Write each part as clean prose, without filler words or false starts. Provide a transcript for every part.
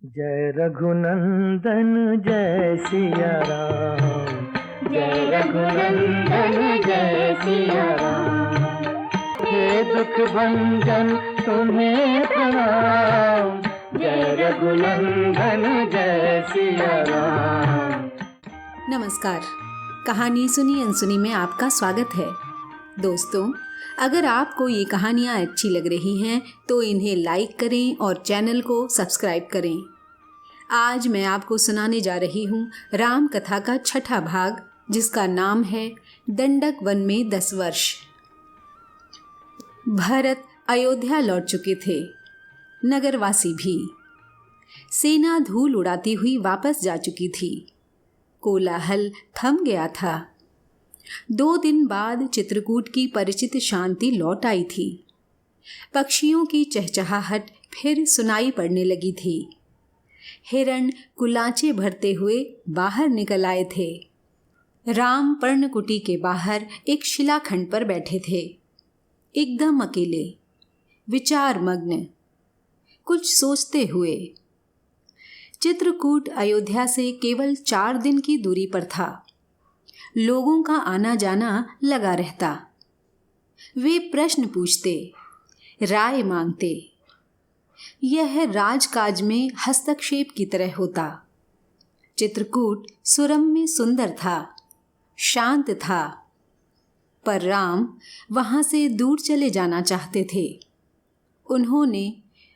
जय रघुनंदन जय सिया राम, जय रघुनंदन जय सिया राम। हे दुख भंजन तुम्हें प्रणाम, जय रघुनंदन जय सिया राम। नमस्कार। कहानी सुनी अनसुनी में आपका स्वागत है। दोस्तों, अगर आपको ये कहानियाँ अच्छी लग रही हैं तो इन्हें लाइक करें और चैनल को सब्सक्राइब करें। आज मैं आपको सुनाने जा रही हूँ राम कथा का छठा भाग, जिसका नाम है दंडक वन में 10 वर्ष। भरत अयोध्या लौट चुके थे, नगरवासी भी। सेना धूल उड़ाती हुई वापस जा चुकी थी। कोलाहल थम गया था। 2 दिन बाद चित्रकूट की परिचित शांति लौट आई थी। पक्षियों की चहचहाहट फिर सुनाई पड़ने लगी थी। हिरण कुलाचे भरते हुए बाहर निकल आए थे। राम पर्णकुटी के बाहर एक शिलाखंड पर बैठे थे, एकदम अकेले, विचार मग्न, कुछ सोचते हुए। चित्रकूट अयोध्या से केवल 4 दिन की दूरी पर था। लोगों का आना जाना लगा रहता। वे प्रश्न पूछते, राय मांगते। यह राजकाज में हस्तक्षेप की तरह होता। चित्रकूट सुरम्य सुंदर था, शांत था, पर राम वहां से दूर चले जाना चाहते थे। उन्होंने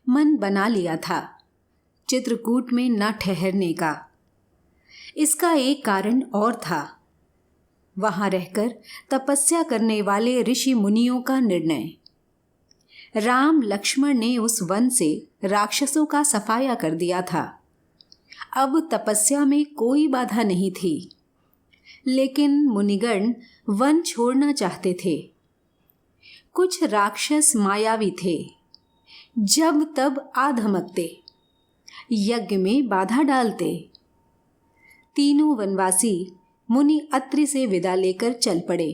मन बना लिया था चित्रकूट में न ठहरने का। इसका एक कारण और था, वहां रहकर तपस्या करने वाले ऋषि मुनियों का निर्णय। राम लक्ष्मण ने उस वन से राक्षसों का सफाया कर दिया था। अब तपस्या में कोई बाधा नहीं थी, लेकिन मुनिगण वन छोड़ना चाहते थे। कुछ राक्षस मायावी थे, जब तब आ धमकते, यज्ञ में बाधा डालते। तीनों वनवासी मुनि अत्रि से विदा लेकर चल पड़े,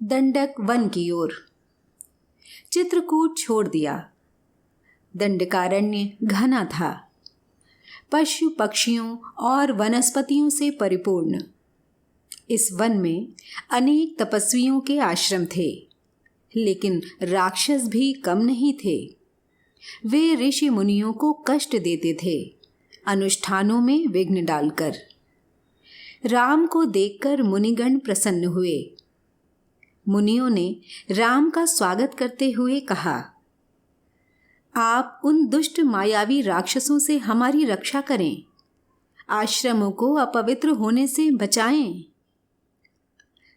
दंडक वन की ओर। चित्रकूट छोड़ दिया। दंडकारण्य घना था, पशु पक्षियों और वनस्पतियों से परिपूर्ण। इस वन में अनेक तपस्वियों के आश्रम थे, लेकिन राक्षस भी कम नहीं थे। वे ऋषि मुनियों को कष्ट देते थे, अनुष्ठानों में विघ्न डालकर। राम को देखकर मुनिगण प्रसन्न हुए। मुनियों ने राम का स्वागत करते हुए कहा, आप उन दुष्ट मायावी राक्षसों से हमारी रक्षा करें, आश्रमों को अपवित्र होने से बचाएं।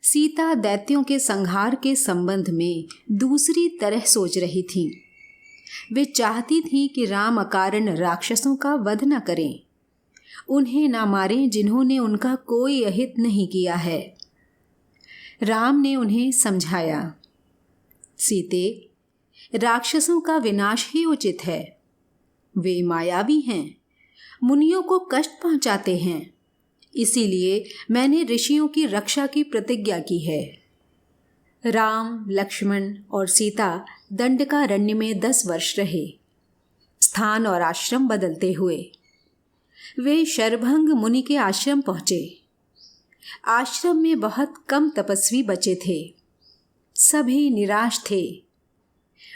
सीता दैत्यों के संहार के संबंध में दूसरी तरह सोच रही थी। वे चाहती थी कि राम अकारण राक्षसों का वध न करें, उन्हें न मारें जिन्होंने उनका कोई अहित नहीं किया है। राम ने उन्हें समझाया, सीते, राक्षसों का विनाश ही उचित है। वे मायावी हैं, मुनियों को कष्ट पहुंचाते हैं, इसीलिए मैंने ऋषियों की रक्षा की प्रतिज्ञा की है। राम, लक्ष्मण और सीता दंडकारण्य में 10 वर्ष रहे, स्थान और आश्रम बदलते हुए। वे शरभंग मुनि के आश्रम पहुंचे। आश्रम में बहुत कम तपस्वी बचे थे, सभी निराश थे।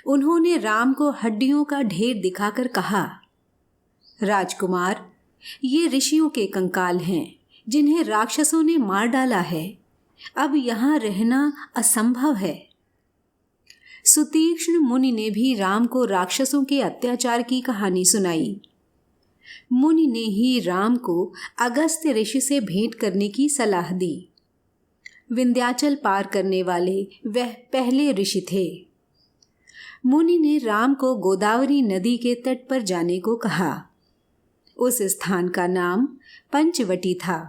उन्होंने राम को हड्डियों का ढेर दिखाकर कहा, राजकुमार, ये ऋषियों के कंकाल हैं, जिन्हें राक्षसों ने मार डाला है। अब यहाँ रहना असंभव है। सुतीक्ष्ण मुनि ने भी राम को राक्षसों के अत्याचार की कहानी सुनाई। मुनि ने ही राम को अगस्त्य ऋषि से भेंट करने की सलाह दी। विंध्याचल पार करने वाले वह पहले ऋषि थे। मुनि ने राम को गोदावरी नदी के तट पर जाने को कहा। उस स्थान का नाम पंचवटी था।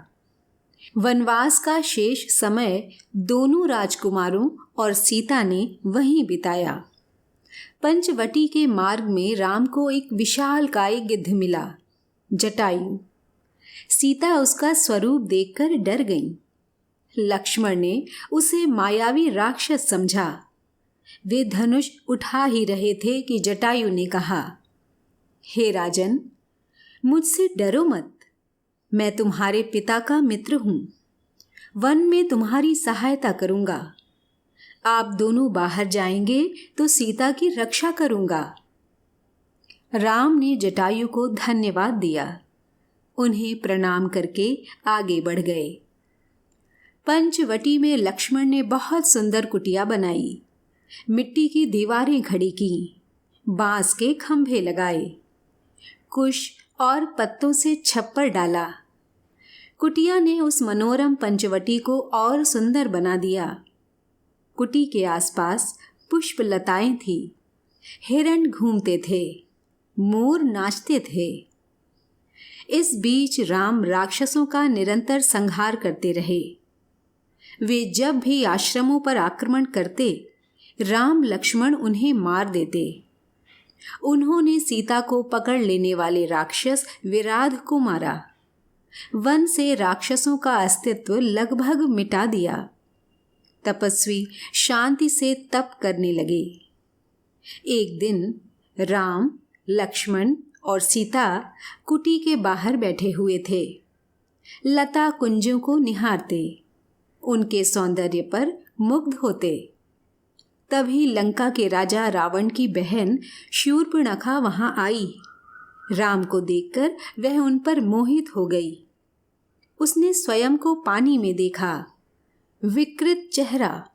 वनवास का शेष समय दोनों राजकुमारों और सीता ने वहीं बिताया। पंचवटी के मार्ग में राम को एक विशालकाय गिद्ध मिला, जटायु। सीता उसका स्वरूप देखकर डर गईं। लक्ष्मण ने उसे मायावी राक्षस समझा। वे धनुष उठा ही रहे थे कि जटायु ने कहा, हे राजन, मुझसे डरो मत, मैं तुम्हारे पिता का मित्र हूँ। वन में तुम्हारी सहायता करूँगा। आप दोनों बाहर जाएंगे तो सीता की रक्षा करूँगा। राम ने जटायु को धन्यवाद दिया। उन्हें प्रणाम करके आगे बढ़ गए। पंचवटी में लक्ष्मण ने बहुत सुंदर कुटिया बनाई, मिट्टी की दीवारें खड़ी की, बांस के खंभे लगाए, कुश और पत्तों से छप्पर डाला। कुटिया ने उस मनोरम पंचवटी को और सुंदर बना दिया। कुटी के आसपास पुष्प लताएं थी, हिरण घूमते थे, मोर नाचते थे। इस बीच राम राक्षसों का निरंतर संहार करते रहे। वे जब भी आश्रमों पर आक्रमण करते, राम लक्ष्मण उन्हें मार देते। उन्होंने सीता को पकड़ लेने वाले राक्षस विराध को मारा। वन से राक्षसों का अस्तित्व लगभग मिटा दिया। तपस्वी शांति से तप करने लगे। एक दिन राम, लक्ष्मण और सीता कुटी के बाहर बैठे हुए थे, लता कुंजों को निहारते, उनके सौंदर्य पर मुग्ध होते। तभी लंका के राजा रावण की बहन शूर्पणखा वहां आई। राम को देखकर वह उन पर मोहित हो गई। उसने स्वयं को पानी में देखा, विकृत चेहरा,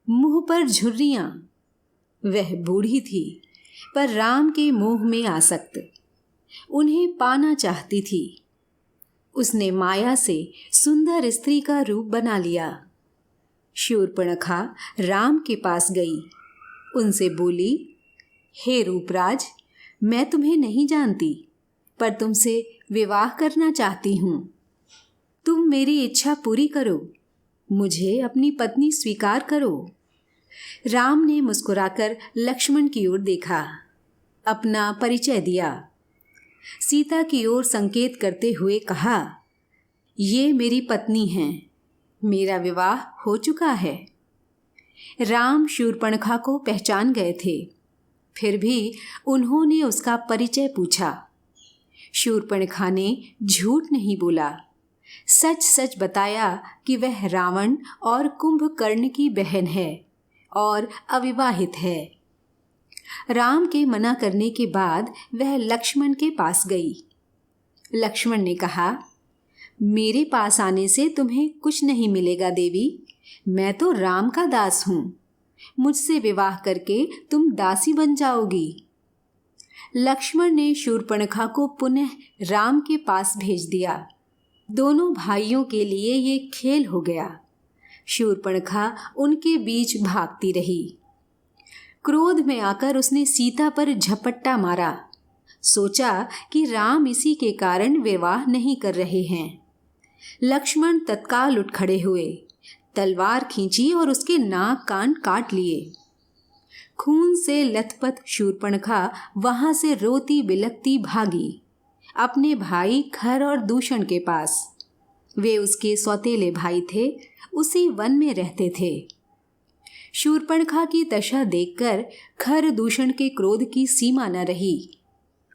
मुंह पर झुर्रियां। वह बूढ़ी थी पर राम के मोह में आसक्त, उन्हें पाना चाहती थी। उसने माया से सुंदर स्त्री का रूप बना लिया। शूर्पणखा राम के पास गई, उनसे बोली, हे रूपराज, मैं तुम्हें नहीं जानती, पर तुमसे विवाह करना चाहती हूँ। तुम मेरी इच्छा पूरी करो, मुझे अपनी पत्नी स्वीकार करो। राम ने मुस्कुराकर लक्ष्मण की ओर देखा, अपना परिचय दिया। सीता की ओर संकेत करते हुए कहा, ये मेरी पत्नी हैं, मेरा विवाह हो चुका है। राम शूर्पणखा को पहचान गए थे, फिर भी उन्होंने उसका परिचय पूछा। शूर्पणखा ने झूठ नहीं बोला, सच सच बताया कि वह रावण और कुंभकर्ण की बहन है और अविवाहित है। राम के मना करने के बाद वह लक्ष्मण के पास गई। लक्ष्मण ने कहा, मेरे पास आने से तुम्हें कुछ नहीं मिलेगा देवी, मैं तो राम का दास हूँ। मुझसे विवाह करके तुम दासी बन जाओगी। लक्ष्मण ने शूर्पणखा को पुनः राम के पास भेज दिया। दोनों भाइयों के लिए ये खेल हो गया। शूर्पणखा उनके बीच भागती रही। क्रोध में आकर उसने सीता पर झपट्टा मारा। सोचा कि राम इसी के कारण विवाह नहीं कर रहे हैं। लक्ष्मण तत्काल उठ खड़े हुए, तलवार खींची और उसके नाक कान काट लिए। खून से लथपथ शूर्पणखा वहां से रोती बिलखती भागी अपने भाई खर और दूषण के पास। वे उसके सौतेले भाई थे, उसी वन में रहते थे। शूर्पणखा की दशा देखकर खर दूषण के क्रोध की सीमा न रही।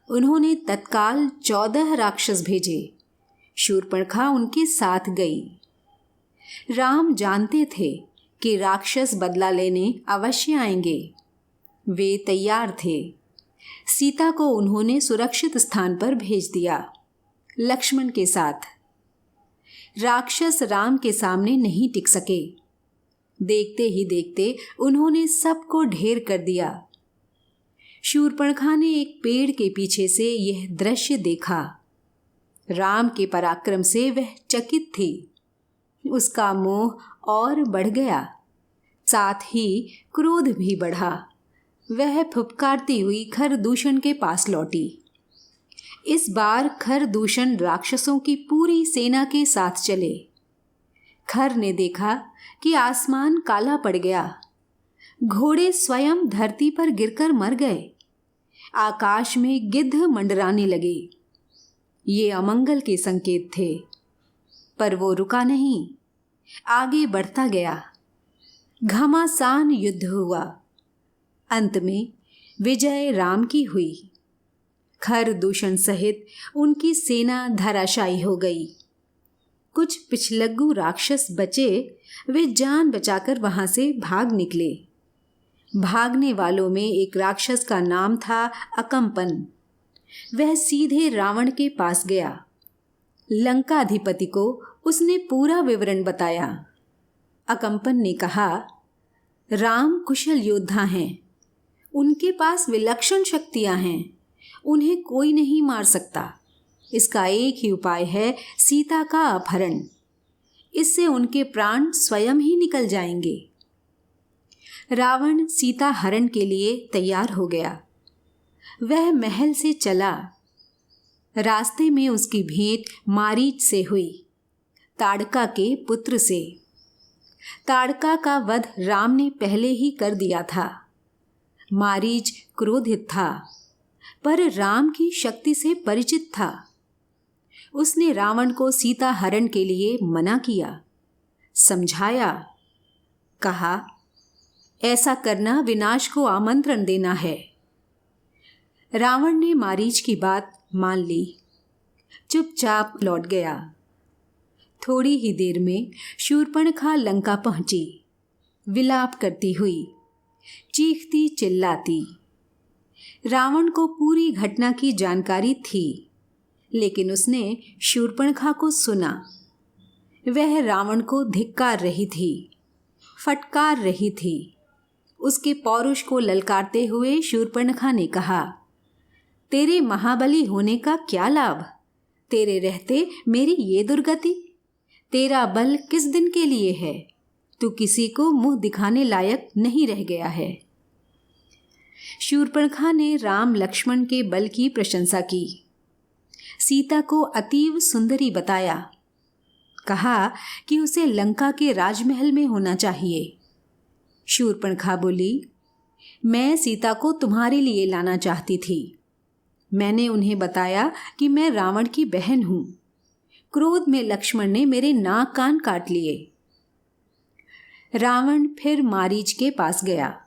उन्होंने तत्काल 14 राक्षस भेजे। शूर्पणखा उनके साथ गई। राम जानते थे कि राक्षस बदला लेने अवश्य आएंगे। वे तैयार थे। सीता को उन्होंने सुरक्षित स्थान पर भेज दिया, लक्ष्मण के साथ। राक्षस राम के सामने नहीं टिक सके। देखते ही देखते उन्होंने सबको ढेर कर दिया। शूर्पणखा ने एक पेड़ के पीछे से यह दृश्य देखा। राम के पराक्रम से वह चकित थी। उसका मोह और बढ़ गया, साथ ही क्रोध भी बढ़ा। वह फुफकारती हुई खरदूषण के पास लौटी। इस बार खरदूषण राक्षसों की पूरी सेना के साथ चले। खर ने देखा कि आसमान काला पड़ गया। घोड़े स्वयं धरती पर गिरकर मर गए। आकाश में गिद्ध मंडराने लगे। ये अमंगल के संकेत थे, पर वो रुका नहीं, आगे बढ़ता गया। घमासान युद्ध हुआ। अंत में विजय राम की हुई। खरदूषण सहित उनकी सेना धराशायी हो गई। कुछ पिछलग्गू राक्षस बचे, वे जान बचाकर वहां से भाग निकले। भागने वालों में एक राक्षस का नाम था अकम्पन। वह सीधे रावण के पास गया। लंकाधिपति को उसने पूरा विवरण बताया। अकम्पन ने कहा, राम कुशल योद्धा हैं, उनके पास विलक्षण शक्तियां हैं, उन्हें कोई नहीं मार सकता। इसका एक ही उपाय है, सीता का अपहरण। इससे उनके प्राण स्वयं ही निकल जाएंगे। रावण सीता हरण के लिए तैयार हो गया। वह महल से चला। रास्ते में उसकी भेंट मारीच से हुई, ताड़का के पुत्र से। ताड़का का वध राम ने पहले ही कर दिया था। मारीच क्रोधित था, पर राम की शक्ति से परिचित था। उसने रावण को सीता हरण के लिए मना किया, समझाया। कहा, ऐसा करना विनाश को आमंत्रण देना है। रावण ने मारीच की बात मान ली, चुपचाप लौट गया। थोड़ी ही देर में शूर्पणखा लंका पहुंची, विलाप करती हुई, चीखती चिल्लाती। रावण को पूरी घटना की जानकारी थी, लेकिन उसने शूर्पणखा को सुना। वह रावण को धिक्कार रही थी, फटकार रही थी। उसके पौरुष को ललकारते हुए शूर्पणखा ने कहा, तेरे महाबली होने का क्या लाभ? तेरे रहते मेरी ये दुर्गति। तेरा बल किस दिन के लिए है? तू किसी को मुंह दिखाने लायक नहीं रह गया है। शूर्पणखा ने राम लक्ष्मण के बल की प्रशंसा की। सीता को अतीव सुंदरी बताया। कहा कि उसे लंका के राजमहल में होना चाहिए। शूर्पणखा बोली, मैं सीता को तुम्हारे लिए लाना चाहती थी। मैंने उन्हें बताया कि मैं रावण की बहन हूं। क्रोध में लक्ष्मण ने मेरे नाक कान काट लिए। रावण फिर मारीच के पास गया।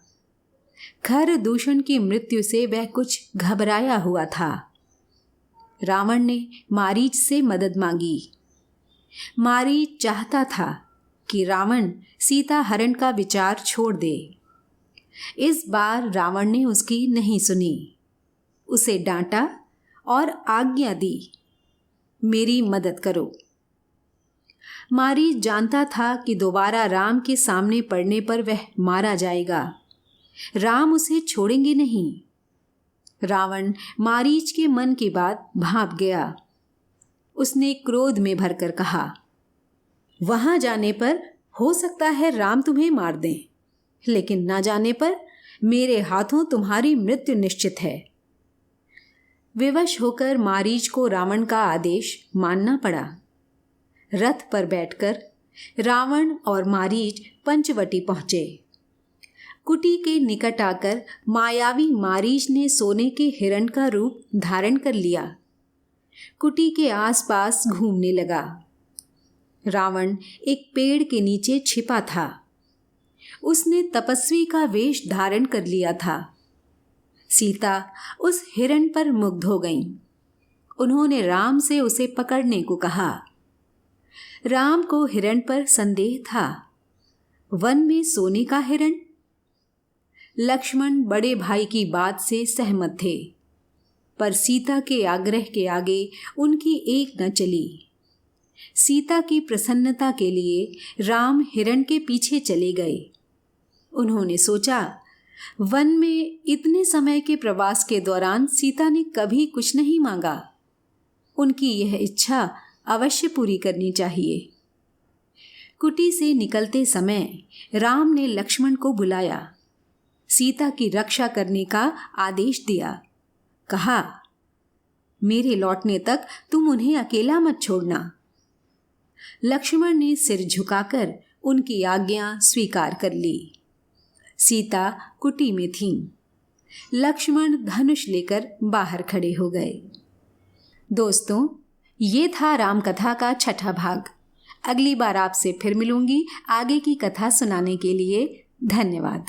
खरदूषण की मृत्यु से वह कुछ घबराया हुआ था। रावण ने मारीच से मदद मांगी। मारीच चाहता था कि रावण सीता हरण का विचार छोड़ दे। इस बार रावण ने उसकी नहीं सुनी। उसे डांटा और आज्ञा दी, मेरी मदद करो। मारीच जानता था कि दोबारा राम के सामने पड़ने पर वह मारा जाएगा। राम उसे छोड़ेंगे नहीं। रावण मारीच के मन की बात भांप गया। उसने क्रोध में भरकर कहा, वहां जाने पर हो सकता है राम तुम्हें मार दें, लेकिन ना जाने पर मेरे हाथों तुम्हारी मृत्यु निश्चित है। विवश होकर मारीच को रावण का आदेश मानना पड़ा। रथ पर बैठकर रावण और मारीच पंचवटी पहुंचे। कुटी के निकट आकर मायावी मारीच ने सोने के हिरण का रूप धारण कर लिया। कुटी के आसपास घूमने लगा। रावण एक पेड़ के नीचे छिपा था। उसने तपस्वी का वेश धारण कर लिया था। सीता उस हिरण पर मुग्ध हो गईं। उन्होंने राम से उसे पकड़ने को कहा। राम को हिरण पर संदेह था। वन में सोने का हिरण? लक्ष्मण बड़े भाई की बात से सहमत थे, पर सीता के आग्रह के आगे उनकी एक न चली। सीता की प्रसन्नता के लिए राम हिरण के पीछे चले गए। उन्होंने सोचा, वन में इतने समय के प्रवास के दौरान सीता ने कभी कुछ नहीं मांगा। उनकी यह इच्छा अवश्य पूरी करनी चाहिए। कुटी से निकलते समय राम ने लक्ष्मण को बुलाया। सीता की रक्षा करने का आदेश दिया। कहा, मेरे लौटने तक तुम उन्हें अकेला मत छोड़ना। लक्ष्मण ने सिर झुकाकर उनकी आज्ञा स्वीकार कर ली। सीता कुटी में थीं। लक्ष्मण धनुष लेकर बाहर खड़े हो गए। दोस्तों, ये था राम कथा का 6ठा भाग। अगली बार आपसे फिर मिलूंगी आगे की कथा सुनाने के लिए। धन्यवाद।